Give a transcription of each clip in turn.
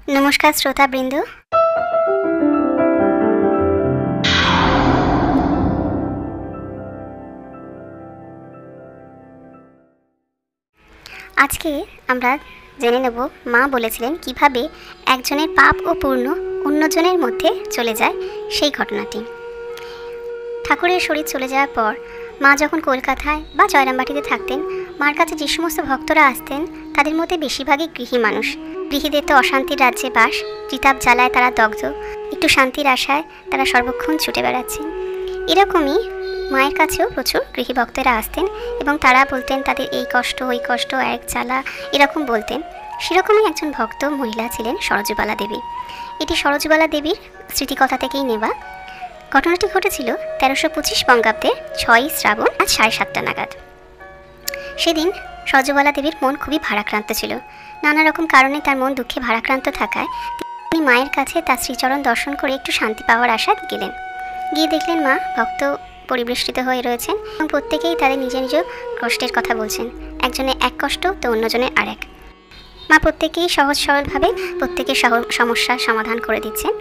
नमस्कार श्रोताबृंद। आज के आमरा जेने नेब मा बोलेছিলেন কিভাবে একজনের পাপ ও পূর্ণ অন্যজনের মধ্যে চলে যায় সেই ঘটনাটি। ঠাকুরের শরীর চলে যাওয়ার পর মা যখন কলকাতায় বা জয়রামবাটিতে থাকতেন, মার কাছে যে সমস্ত ভক্তরা আসতেন তাদের মধ্যে বেশিরভাগই গৃহী মানুষ। গৃহীদের তো অশান্তির রাজ্যে বাস, চিতাপ জ্বালায় তারা দগ্ধ, একটু শান্তির আশায় তারা সর্বক্ষণ ছুটে বেড়াচ্ছেন। এরকমই মায়ের কাছেও প্রচুর গৃহী ভক্তরা আসতেন এবং তারা বলতেন তাদের এই কষ্ট ওই কষ্ট, এক জ্বালা এরকম বলতেন। সেরকমই একজন ভক্ত মহিলা ছিলেন সরজুবালা দেবী। এটি সরজুবালা দেবীর স্মৃতিকথা থেকেই নেওয়া। ঘটনাটি ঘটেছিল 1325 বঙ্গাব্দে 6 শ্রাবণ আজ 7:30 নাগাদ। সেদিন সরজুবালা দেবীর মন খুবই ভারাক্রান্ত ছিল। নানা রকম কারণে তার মন দুঃখে ভারাক্রান্ত থাকায় তিনি মায়ের কাছে তার শ্রীচরণ দর্শন করে একটু শান্তি পাওয়ার আশায় গেলেন। গিয়ে দেখলেন মা ভক্ত পরিবেষ্টিত হয়ে রয়েছেন এবং প্রত্যেকেই তাদের নিজ নিজ কষ্টের কথা বলছেন। একজনের এক কষ্ট তো অন্যজনের আরেক। মা প্রত্যেকেই সহজ সরলভাবে প্রত্যেকের সমস্যার সমাধান করে দিচ্ছেন।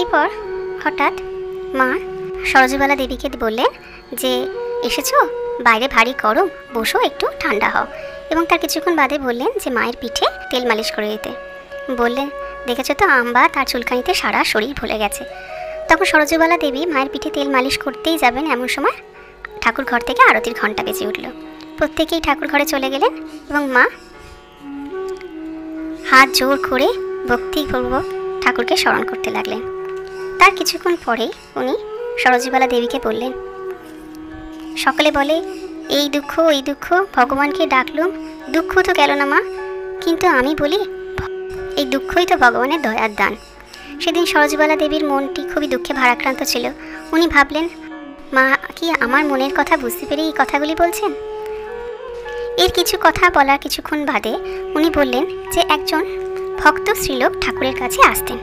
এরপর হঠাৎ মা সরজুবালা দেবীকে বললেন যে এসেছো, বাইরে ভারী গরম, বসো একটু ঠান্ডা হও। এবং তার কিছুক্ষণ বাদে বললেন যে মায়ের পিঠে তেল মালিশ করে দিতে। বললেন দেখেছো তো আম্বা তার চুলকানিতে সারা শরীর ভুলে গেছে। তখন সরজুবালা দেবী মায়ের পিঠে তেল মালিশ করতেই যাবেন, এমন সময় ঠাকুর ঘর থেকে আরতির ঘণ্টা বেজে উঠল। প্রত্যেকেই ঠাকুর ঘরে চলে গেলেন এবং মা হাত জোর করে ভক্তিপূর্বক ঠাকুরকে স্মরণ করতে লাগলেন। তার কিছুক্ষণ পরেই উনি সরজুবালা দেবীকে বললেন, সকলে বলে এই দুঃখ ওই দুঃখ, ভগবানকে ডাকলুম, দুঃখ তো গেল না মা, কিন্তু আমি বলি এই দুঃখই তো ভগবানের দয়ার দান। সেদিন সরজুবালা দেবীর মনটি খুবই দুঃখে ভারাক্রান্ত ছিল। উনি ভাবলেন মা কি আমার মনের কথা বুঝতে পেরে এই কথাগুলি বলছেন। এর কিছু কথা বলার কিছুক্ষণ বাদে উনি বললেন যে একজন ভক্ত স্ত্রীলোক ঠাকুরের কাছে আসতেন।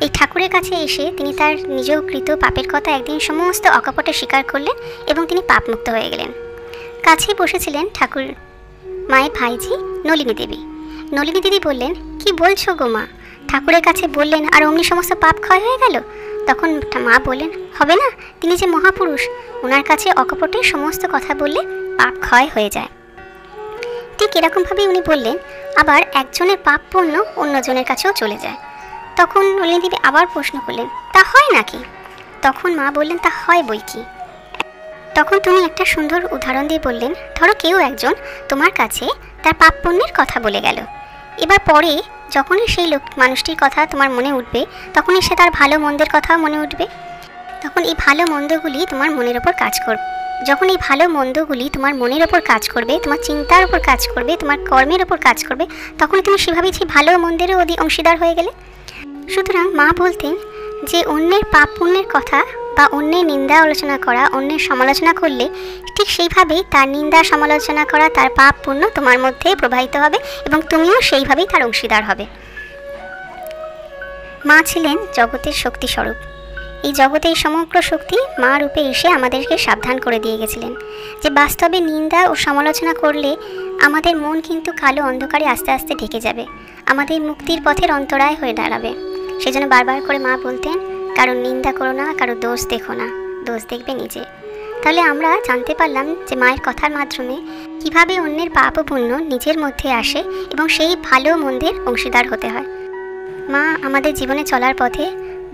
এই ঠাকুরের কাছে এসে তিনি তার নিজকৃত পাপের কথা একদিন সমস্ত অকপটে স্বীকার করলেন এবং তিনি পাপমুক্ত হয়ে গেলেন। কাছেই বসেছিলেন ঠাকুর মায়ের ভাইজি নলিনী দেবী। নলিনী দেবী বললেন কি বলছো গো মা, ঠাকুরের কাছে বললেন আর অমনি সমস্ত পাপ ক্ষয় হয়ে গেল। তখন মা বললেন হবে না, তিনি যে মহাপুরুষ, ওনার কাছে অকপটে সমস্ত কথা বললে পাপ ক্ষয় হয়ে যায়। ঠিক এরকমভাবেই উনি বললেন আবার একজনের পাপ পূর্ণ অন্যজনের কাছেও চলে যায়। তখন নলিনী দেবী আবার প্রশ্ন করলেন তা হয় নাকি? তখন মা বললেন তা হয় বই কি। তখন তুমি একটা সুন্দর উদাহরণ দিয়ে বললেন, ধরো কেউ একজন তোমার কাছে তার পাপ পুণ্যের কথা বলে গেল। এবার পরে যখনই সেই মানুষটির কথা তোমার মনে উঠবে তখনই সে তার ভালো মন্দের কথাও মনে উঠবে। তখন এই ভালো মন্দগুলি তোমার মনের ওপর কাজ করবে। যখন এই ভালো মন্দগুলি তোমার মনের ওপর কাজ করবে, তোমার চিন্তার ওপর কাজ করবে, তোমার কর্মের ওপর কাজ করবে, তখন তুমি সেভাবেই সেই ভালো মন্দেরও অংশীদার হয়ে গেলে। সুতরাং মা বলতেন যে অন্যের পাপ পুণ্যের কথা বা অন্যের নিন্দা আলোচনা করা, অন্যের সমালোচনা করলে ঠিক সেইভাবেই তার নিন্দা সমালোচনা করা, তার পাপ পুণ্য তোমার মধ্যে প্রবাহিত হবে এবং তুমিও সেইভাবেই তার অংশীদার হবে। মা ছিলেন জগতের শক্তি স্বরূপ। এই জগতের সমগ্র শক্তি মা রূপে এসে আমাদেরকে সাবধান করে দিয়ে গেছিলেন যে বাস্তবে নিন্দা ও সমালোচনা করলে আমাদের মন কিন্তু কালো অন্ধকারে আস্তে আস্তে ঢেকে যাবে, আমাদের মুক্তির পথের অন্তরায় হয়ে দাঁড়াবে। সেজন্য বারবার করে মা বলতেন কারোর নিন্দা করো না, কারোর দোষ দেখো না, দোষ দেখবে নিজে। তাহলে আমরা জানতে পারলাম যে মায়ের কথার মাধ্যমে কিভাবে অন্যের পাপ ও পুণ্য নিজের মধ্যে আসে এবং সেই ভালো মন্দের অংশীদার হতে হয়। মা আমাদের জীবনে চলার পথে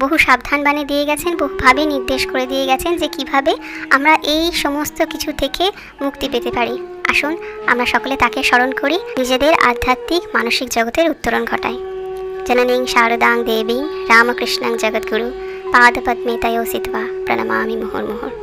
বহু সাবধান বাণী দিয়ে গেছেন, বহুভাবে নির্দেশ করে দিয়ে গেছেন যে কিভাবে আমরা এই সমস্ত কিছু থেকে মুক্তি পেতে পারি। আসুন আমরা সকলে তাকে স্মরণ করি, নিজেদের আধ্যাত্মিক মানসিক জগতের উত্তরণ ঘটাই। জননীং শারদাং দেবীং রামকৃষ্ণং জগদ্গুরু পাদপদ্মে তয়োঃ সিত্বা প্রণমামি মুহুর্মুহুঃ।